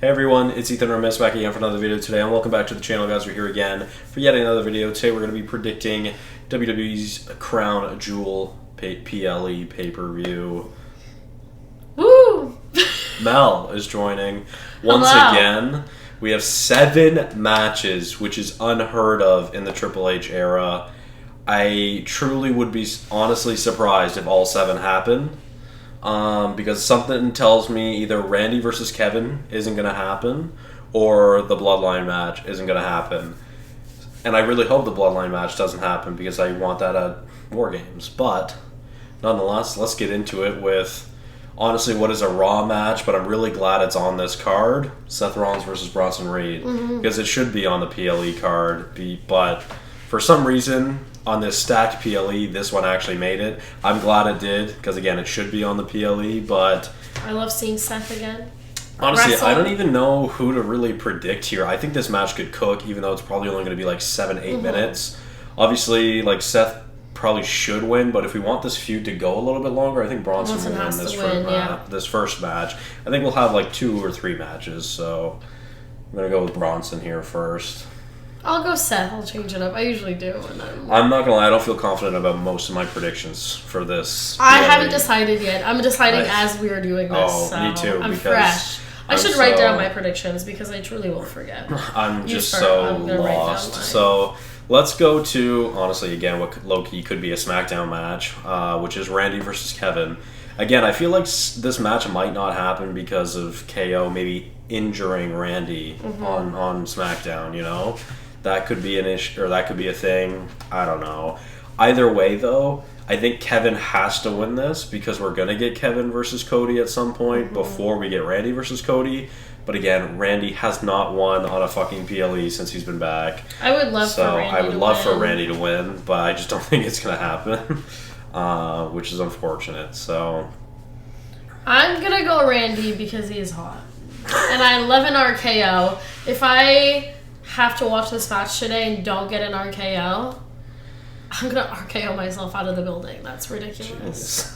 Hey everyone, it's Ethan or Miist back again for another video today, and welcome back to the channel, guys. We're here again for yet another video. Today we're going to be predicting WWE's Crown Jewel PLE pay-per-view. Woo! Mel is joining once again. We have 7 matches, which is unheard of in the Triple H era. I truly would be honestly surprised if all 7 happen. Because something tells me either Randy versus Kevin isn't going to happen, or the Bloodline match isn't going to happen. And I really hope the Bloodline match doesn't happen, because I want that at War Games. But, nonetheless, let's get into it with, honestly, what is a Raw match, but I'm really glad it's on this card. Seth Rollins versus Bronson Reed. Because it should be on the PLE card, but for some reason, on this stacked PLE, this one actually made it. I'm glad it did, because again, it should be on the PLE, but I love seeing Seth again. Honestly, I don't even know who to really predict here. I think this match could cook, even though it's probably only going to be like 7-8 minutes. Obviously, like, Seth probably should win, but if we want this feud to go a little bit longer, I think Bronson will win this first match. I think we'll have like 2 or 3 matches, so I'm going to go with Bronson here first. I'll go Seth. I'll change it up. I usually do. I'm not gonna lie, I don't feel confident about most of my predictions for this. I haven't decided yet. I'm deciding as we are doing this. Oh, so me too. I'm fresh. I should write down my predictions because I truly will forget. I'm just so lost. So let's go to, honestly, again, what low-key could be a SmackDown match, which is Randy versus Kevin. Again, I feel like this match might not happen because of KO maybe injuring Randy on SmackDown, you know? That could be an issue, or that could be a thing. I don't know. Either way, though, I think Kevin has to win this because we're going to get Kevin versus Cody at some point before we get Randy versus Cody. But again, Randy has not won on a fucking PLE since he's been back. I would love for Randy to win, but I just don't think it's going to happen, which is unfortunate. So I'm going to go Randy because he is hot. And I love an RKO. If I have to watch this match today and don't get an RKO, I'm gonna RKO myself out of the building. That's ridiculous.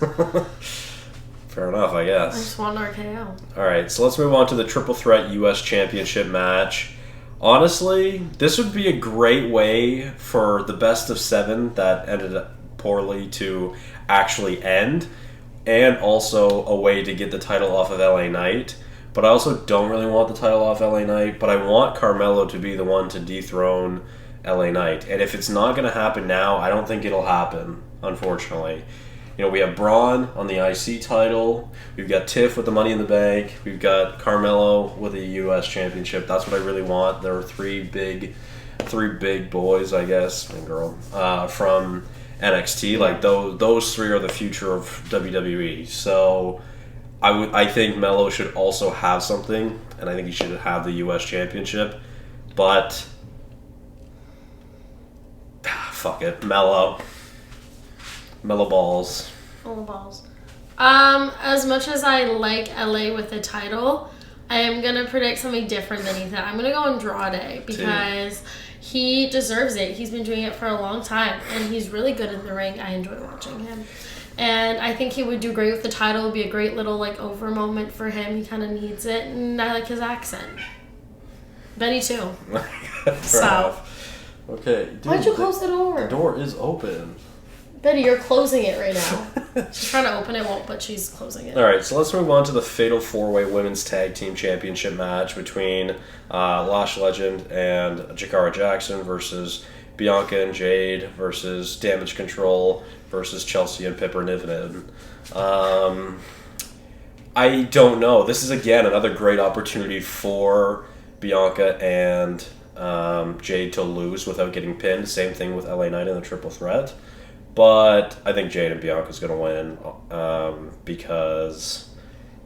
Fair enough, I guess. I just want an RKO. Alright, so let's move on to the Triple Threat US Championship match. Honestly, this would be a great way for the best of 7 that ended up poorly to actually end, and also a way to get the title off of LA Knight. But I also don't really want the title off LA Knight, but I want Carmelo to be the one to dethrone LA Knight. And if it's not going to happen now, I don't think it'll happen, unfortunately. You know, we have Braun on the IC title. We've got Tiff with the Money in the Bank. We've got Carmelo with the US Championship. That's what I really want. There are three big boys, I guess, and girl, from NXT. Like, those 3 are the future of WWE. So I think Melo should also have something, and I think he should have the U.S. Championship, but fuck it, Melo balls. Melo balls. As much as I like LA with the title, I am gonna predict something different than Ethan. I'm gonna go Andrade because he deserves it. He's been doing it for a long time, and he's really good in the ring. I enjoy watching him. And I think he would do great with the title. It would be a great little, like, over moment for him. He kind of needs it. And I like his accent. Benny, too. So. Okay. Dude, why'd you close the door? The door is open. Betty, you're closing it right now. She's trying to open it, but she's closing it. All right, so let's move on to the Fatal 4-Way Women's Tag Team Championship match between Lash Legend and Jakara Jackson versus Bianca and Jade versus Damage Control versus Chelsea and Pippa Niven. I don't know. This is, again, another great opportunity for Bianca and Jade to lose without getting pinned. Same thing with LA Knight in the Triple Threat. But I think Jade and Bianca's going to win because,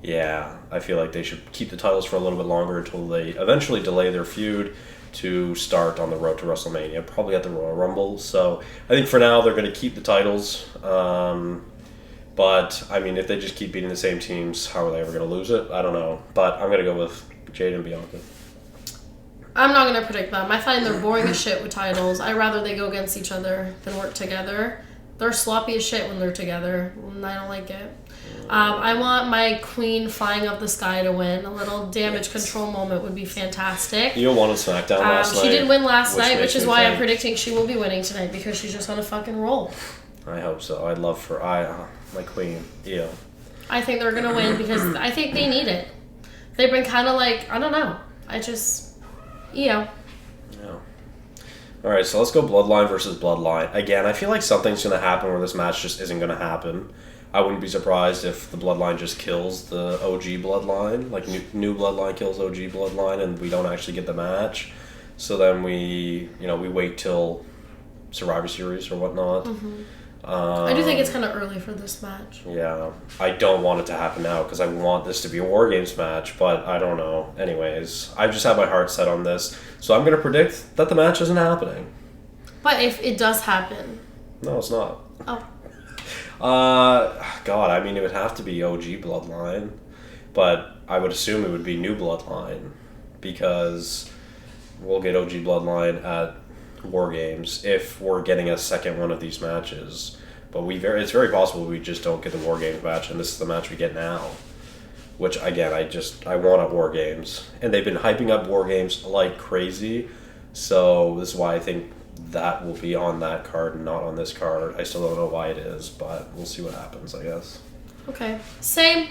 yeah, I feel like they should keep the titles for a little bit longer until they eventually delay their feud to start on the road to WrestleMania, probably at the Royal Rumble. So I think for now they're going to keep the titles. But, I mean, if they just keep beating the same teams, how are they ever going to lose it? I don't know. But I'm going to go with Jade and Bianca. I'm not going to predict them. I find they're boring as shit with titles. I'd rather they go against each other than work together. They're sloppy as shit when they're together, and I don't like it. I want my queen flying up the sky to win. A little damage control moment would be fantastic. You won on SmackDown last night. She did win last night, which is why think I'm predicting she will be winning tonight because she's just on a fucking roll. I hope so. I'd love for my queen. Ew. I think they're gonna win because I think they need it. They've been kind of like, I don't know. Yeah. All right, so let's go Bloodline versus Bloodline. Again, I feel like something's going to happen where this match just isn't going to happen. I wouldn't be surprised if the Bloodline just kills the OG Bloodline, like new Bloodline kills OG Bloodline, and we don't actually get the match. So then we wait till Survivor Series or whatnot. Mm-hmm. I do think it's kind of early for this match. Yeah, I don't want it to happen now because I want this to be a War Games match, but I don't know. Anyways, I just have my heart set on this, so I'm going to predict that the match isn't happening. But if it does happen... No, it's not. Oh. God, I mean, it would have to be OG Bloodline, but I would assume it would be New Bloodline because we'll get OG Bloodline at War Games if we're getting a second one of these matches, but it's very possible we just don't get the War Games match, and this is the match we get now. Which again, I want at War Games, and they've been hyping up War Games like crazy, so this is why I think that will be on that card and not on this card. I still don't know why it is, but we'll see what happens, I guess. Okay, same.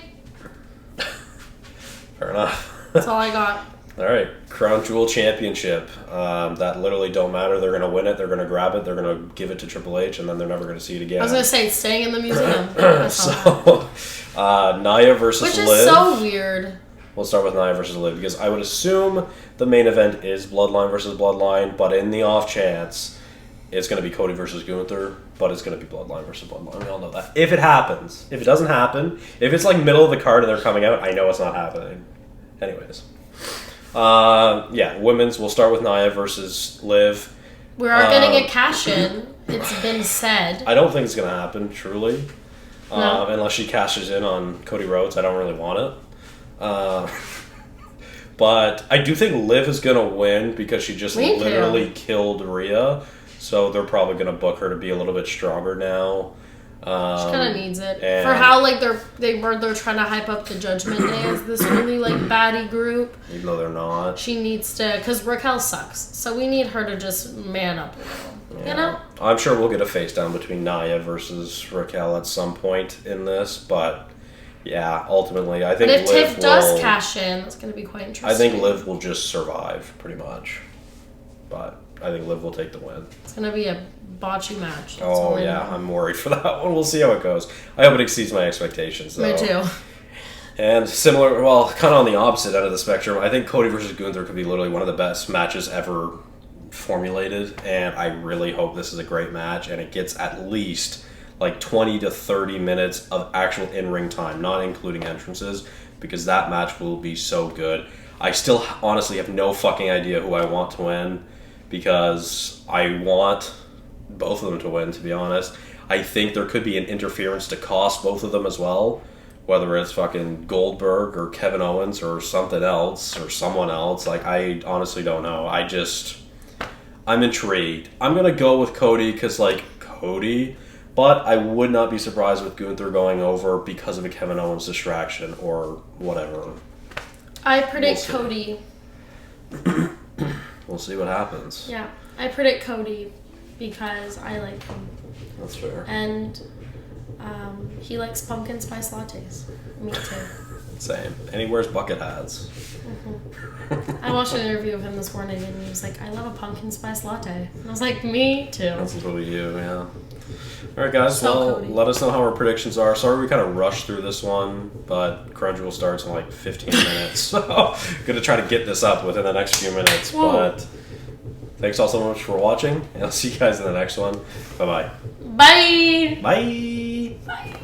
Fair enough. That's all I got. All right, Crown Jewel Championship. That literally don't matter. They're going to win it. They're going to grab it. They're going to give it to Triple H, and then they're never going to see it again. I was going to say, it's staying in the museum. Nia versus Liv. Which is so weird. We'll start with Nia versus Liv, because I would assume the main event is Bloodline versus Bloodline, but in the off chance, it's going to be Cody versus Gunther, but it's going to be Bloodline versus Bloodline. We all know that. If it happens. If it doesn't happen, if it's like middle of the card and they're coming out, I know it's not happening. Anyways. Women's. We'll start with Nia versus Liv. We are getting a cash-in. It's been said. I don't think it's going to happen, truly. No. Unless she cashes in on Cody Rhodes. I don't really want it. But I do think Liv is going to win because she just literally killed Rhea. So they're probably going to book her to be a little bit stronger now. She kind of needs it for how they're trying to hype up the Judgment Day as this really baddie group. Even though they're not, she needs to, because Raquel sucks. So we need her to just man up a little. Yeah. You know, I'm sure we'll get a face down between Nia versus Raquel at some point in this, but yeah, ultimately I think. But if Liv Tiff does cash in, that's going to be quite interesting. I think Liv will just survive pretty much, but I think Liv will take the win. It's going to be a botchy match. Oh, yeah. I'm worried for that one. We'll see how it goes. I hope it exceeds my expectations, though. Me too. And similar, well, kind of on the opposite end of the spectrum, I think Cody versus Gunther could be literally one of the best matches ever formulated, and I really hope this is a great match, and it gets at least 20 to 30 minutes of actual in-ring time, not including entrances, because that match will be so good. I still honestly have no fucking idea who I want to win, because I want both of them to win, to be honest. I think there could be an interference to cost both of them as well, whether it's fucking Goldberg or Kevin Owens or something else or someone else. I honestly don't know. I'm intrigued. I'm going to go with Cody because, Cody, but I would not be surprised with Gunther going over because of a Kevin Owens distraction or whatever. I predict Cody. We'll see what happens. Yeah, I predict Cody because I like him. That's fair. And he likes pumpkin spice lattes. Me too. Same. And he wears bucket hats. Mm-hmm. I watched an interview of him this morning and he was like, I love a pumpkin spice latte. And I was like, me too. That's totally you, yeah. Alright guys, Cody. Let us know how our predictions are. Sorry we kind of rushed through this one, but Crown Jewel starts in 15 minutes. So I'm going to try to get this up within the next few minutes. Whoa. But thanks all so much for watching, and I'll see you guys in the next one. Bye-bye. Bye! Bye! Bye!